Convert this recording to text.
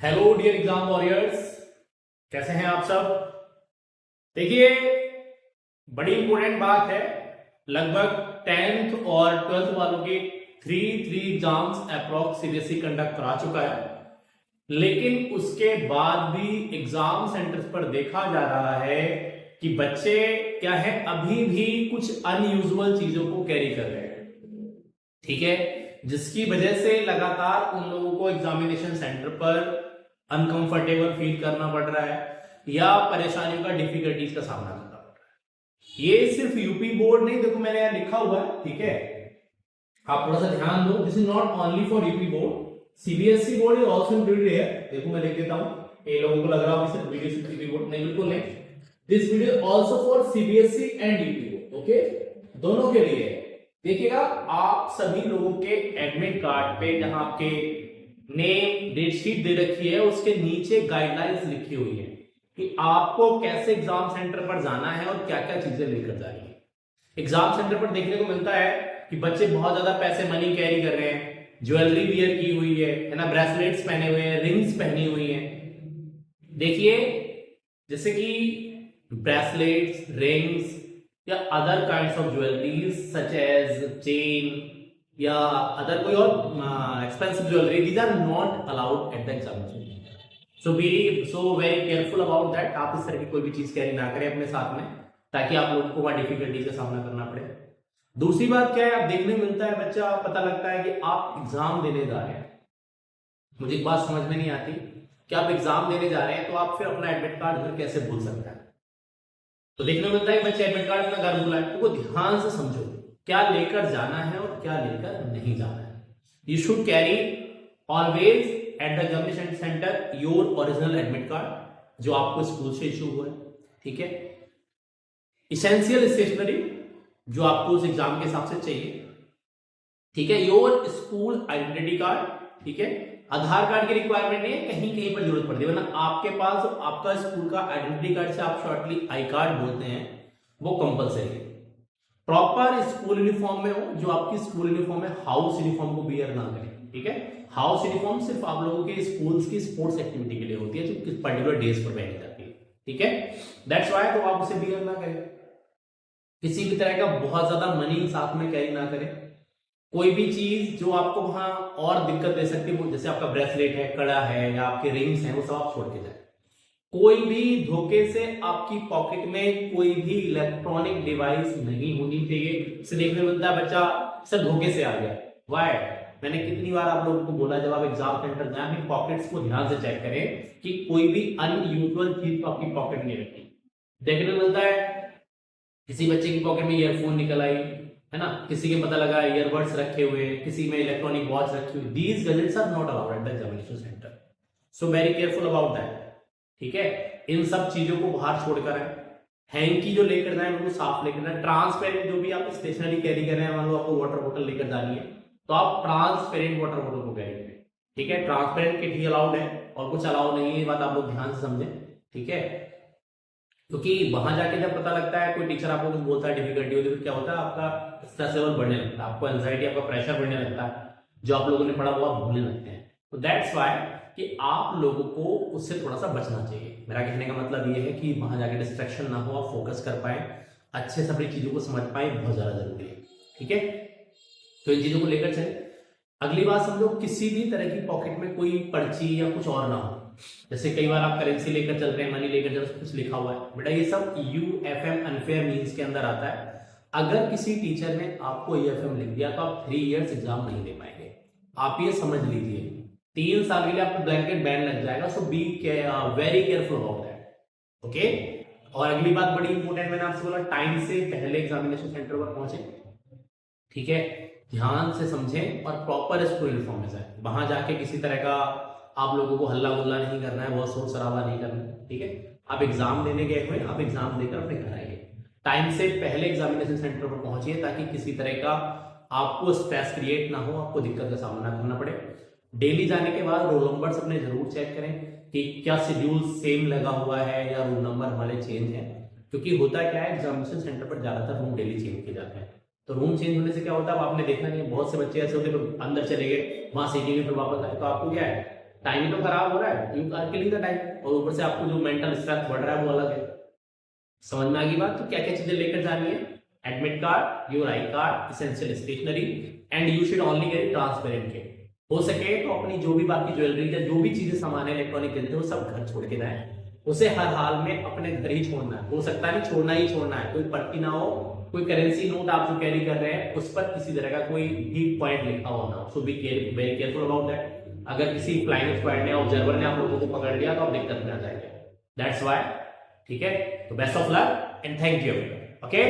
Hello dear exam warriors, कैसे हैं आप सब। देखिए, बड़ी इंपॉर्टेंट बात है। लगभग 10th और 12th वालों के three exams approx CBSE conduct करा चुका है, लेकिन उसके बाद भी एग्जाम सेंटर्स पर देखा जा रहा है कि बच्चे क्या है, अभी भी कुछ अनयूजुअल चीजों को कैरी कर रहे हैं। ठीक है, जिसकी वजह से लगातार उन लोगों को एग्जामिनेशन सेंटर पर अनकंफर्टेबल फील करना पड़ रहा है या परेशानियों का डिफिकल्टीज का सामना करना पड़ रहा है। ये सिर्फ यूपी बोर्ड नहीं, देखो मैंने यहाँ लिखा हुआ है, ठीक है, आप थोड़ा सा ध्यान दो। This is not only for UP board, CBSE board is also included here. देखो मैं लिख देता हूं, ये लोगों को लग रहा होगा सिर्फ वीडियो सिर्फ यूपी बोर्ड नहीं, बिल्कुल नहीं। This video also for CBSE and UP board, okay, दोनों के लिए। देखिएगा, आप सभी लोगों के एडमिट कार्ड पे जहां आपके नेम डेट शीट दे रखी है, उसके नीचे गाइडलाइंस लिखी हुई है कि आपको कैसे एग्जाम सेंटर पर जाना है और क्या क्या चीजें लेकर जानी है। एग्जाम सेंटर पर देखने को मिलता है कि बच्चे बहुत ज्यादा पैसे मनी कैरी कर रहे हैं, ज्वेलरी वियर की हुई है ना, ब्रेसलेट्स पहने हुए हैं, रिंग्स पहनी हुई हैं। देखिए, जैसे कि ब्रेसलेट्स, रिंग्स या other kinds of jewelleries such as chain या अदर कोई और expensive jewellery, these are not allowed at the examination. So very careful about that. आप इस तरह की कोई भी चीज कैरी ना करें अपने साथ में, ताकि आप लोगों को वहां डिफिकल्टी का सामना करना पड़े। दूसरी बात क्या है, आप देखने में मिलता है बच्चा, पता लगता है कि आप एग्जाम देने जा रहे हैं। मुझे एक बात समझ में नहीं आती कि आप एग्जाम देने जा रहे हैं तो आप फिर अपना एडमिट कार्ड घर कैसे भूल सकते हैं। तो देखने में मिलता है बच्चे एडमिट कार्ड अपना घर भूला है, तो वो ध्यान से समझो क्या लेकर जाना है और क्या लेकर नहीं जाना है। You should carry always at the examination centre your original admit card जो आपको स्कूल से इशू हुआ है, ठीक है। इसेंशियल स्टेशनरी जो आपको उस एग्जाम के हिसाब से चाहिए, ठीक है। योर स्कूल आइडेंटिटी कार्ड, ठीक है। आधार कार्ड की रिक्वायरमेंट नहीं है, कहीं कहीं पर जरूरत पड़ती है, वरना आपके पास आपका स्कूल का आइडेंटिटी कार्ड से आप शॉर्टली आई कार्ड बोलते हैं, वो कंपलसरी है। प्रॉपर स्कूल यूनिफॉर्म में हो, जो आपकी स्कूल यूनिफॉर्म है, हाउस यूनिफॉर्म को बियर ना करें, ठीक है। हाउस यूनिफॉर्म सिर्फ आप लोगों के स्कूल्स की स्पोर्ट्स एक्टिविटी के लिए होती है, जो किस पर्टिकुलर डेज पर पहनी जाती है, ठीक है। दैट्स व्हाई तो आप उसे बियर ना करें। किसी भी तरह का बहुत ज्यादा मनी साथ में कैरी ना करें। कोई भी चीज जो आपको वहां और दिक्कत दे सकती है, जैसे आपका ब्रेसलेट है, कड़ा है या आपके रिंग्स हैं, वो सब आप छोड़ के जाए। कोई भी धोखे से आपकी पॉकेट में कोई भी इलेक्ट्रॉनिक डिवाइस नहीं होनी चाहिए। इसे देखने में मिलता है बच्चा सर धोखे से आ गया, वाई। मैंने कितनी बार आप लोगों को बोला, जब आप एग्जाम सेंटर जाए अपनी पॉकेट्स को ध्यान से चेक करें कि कोई भी अनयूजुअल चीज को आपकी पॉकेट में रखी। देखने में मिलता है किसी बच्चे की पॉकेट में ईयरफोन निकल आई है ना, किसी के पता लगा ईयरबड्स रखे हुए, किसी में इलेक्ट्रॉनिक वॉच रखी हुई। These gadgets are not allowed at the examination centre, so very careful about that, ठीक है। इन सब चीजों को बाहर छोड़कर है। हैंकी जो लेकर जाए उनको साफ लेकर जाए। ट्रांसपेरेंट जो भी आप स्टेशनरी कैरी कर रहे हैं, मान लो आपको वाटर बोतल लेकर जानी है तो आप ट्रांसपेरेंट वाटर बोतल को कैरी करें, ठीक है। ट्रांसपेरेंट किट ही अलाउड है और कुछ अलाउड नहीं है, ये बात आप लोग ध्यान से समझें, ठीक है। क्योंकि वहां जाके जब पता लगता है, कोई टीचर आपको कुछ बोलता है, डिफिकल्टी होती है, तो क्या होता है आपका स्ट्रेस लेवल बढ़ने लगता है, आपको एंजाइटी, आपका प्रेशर बढ़ने लगता है, जो आप लोगों ने पढ़ा हुआ भूलने लगते हैं। तो दैट्स व्हाई कि आप लोगों को उससे थोड़ा सा बचना चाहिए। मेरा कहने का मतलब ये है कि वहां जाके डिस्ट्रैक्शन ना हो, आप फोकस कर पाए, अच्छे से अपनी चीजों को समझ पाए, बहुत ज्यादा जरूरी है, ठीक है। तो इन चीजों को लेकर चले। अगली बात समझो, किसी भी तरह की पॉकेट में कोई पर्ची या कुछ और ना हो। जैसे कई बार आप करेंसी लेकर चल रहे हैं, मनी लेकर चल रहे हैं, कुछ लिखा हुआ है, बेटा ये सब यूएफएम अनफेयर मीन्स के अंदर आता है। अगर किसी टीचर ने आपको यूएफएम लिख दिया तो आप 3 इयर्स एग्जाम नहीं दे पाएंगे, आप ये समझ लीजिए। 3 साल के लिए आपको ब्लैंकेट बैन लग जाएगा, so be very careful about that, okay. और अगली बात बड़ी इंपॉर्टेंट, मैंने आपसे बोला टाइम से पहले एग्जामिनेशन सेंटर पर पहुंचे, ठीक है। ध्यान से समझें और प्रॉपर स्कूल यूनिफॉर्म में जाए। वहां जाके किसी तरह का आप लोगों को हल्ला गुल्ला नहीं करना है, बहुत शोर शराबा नहीं करना है, ठीक है। आप एग्जाम देने गए हुए, आप एग्जाम देकर अपने घर आइए। टाइम से पहले एग्जामिनेशन सेंटर पर पहुंचिए, ताकि किसी तरह का आपको स्ट्रेस क्रिएट ना हो, आपको दिक्कत का सामना करना पड़े। डेली जाने के बाद रोल नंबर अपने जरूर चेक करें कि क्या शेड्यूल सेम लगा हुआ है या रोल नंबर हमारे चेंज है। क्योंकि होता क्या है, एग्जामिनेशन सेंटर पर ज्यादातर रूम डेली चेंज किए जाते हैं। तो रूम चेंज होने से क्या होता है, आपने देखना नहीं है, बहुत से बच्चे ऐसे होते हैं अंदर चले गए, वहां सीटी में फिर वापस आए, तो आपको क्या है टाइम ही तो खराब हो रहा है, you are killing the time, और ऊपर से आपको जो मेंटल स्ट्रेस बढ़ रहा है वो अलग है। समझ में आ गई बात? तो क्या क्या चीजें लेकर जानी है? Admit card, your I card, essential stationery, and you should only carry transparent के। हो सके तो अपनी जो भी बाकी ज्वेलरी या जो भी चीजें सामान है इलेक्ट्रॉनिक खरीदते वो सब घर छोड़ के जाए, उसे हर हाल में अपने घर ही छोड़ना है। हो सकता है नहीं छोड़ना ही छोड़ना है, कोई पट्टी ना हो, कोई करेंसी नोट आप जो कैरी कर रहे हैं उस पर किसी तरह का कोई भी पॉइंट लिखा होना, so be very careful about that. अगर किसी फ्लाइंग स्क्वाड ने, ऑब्जर्वर ने आप लोगों को पकड़ लिया तो आप दिक्कत में आ जाएंगे। दैट्स व्हाई, ठीक है? तो best of luck and thank you, okay.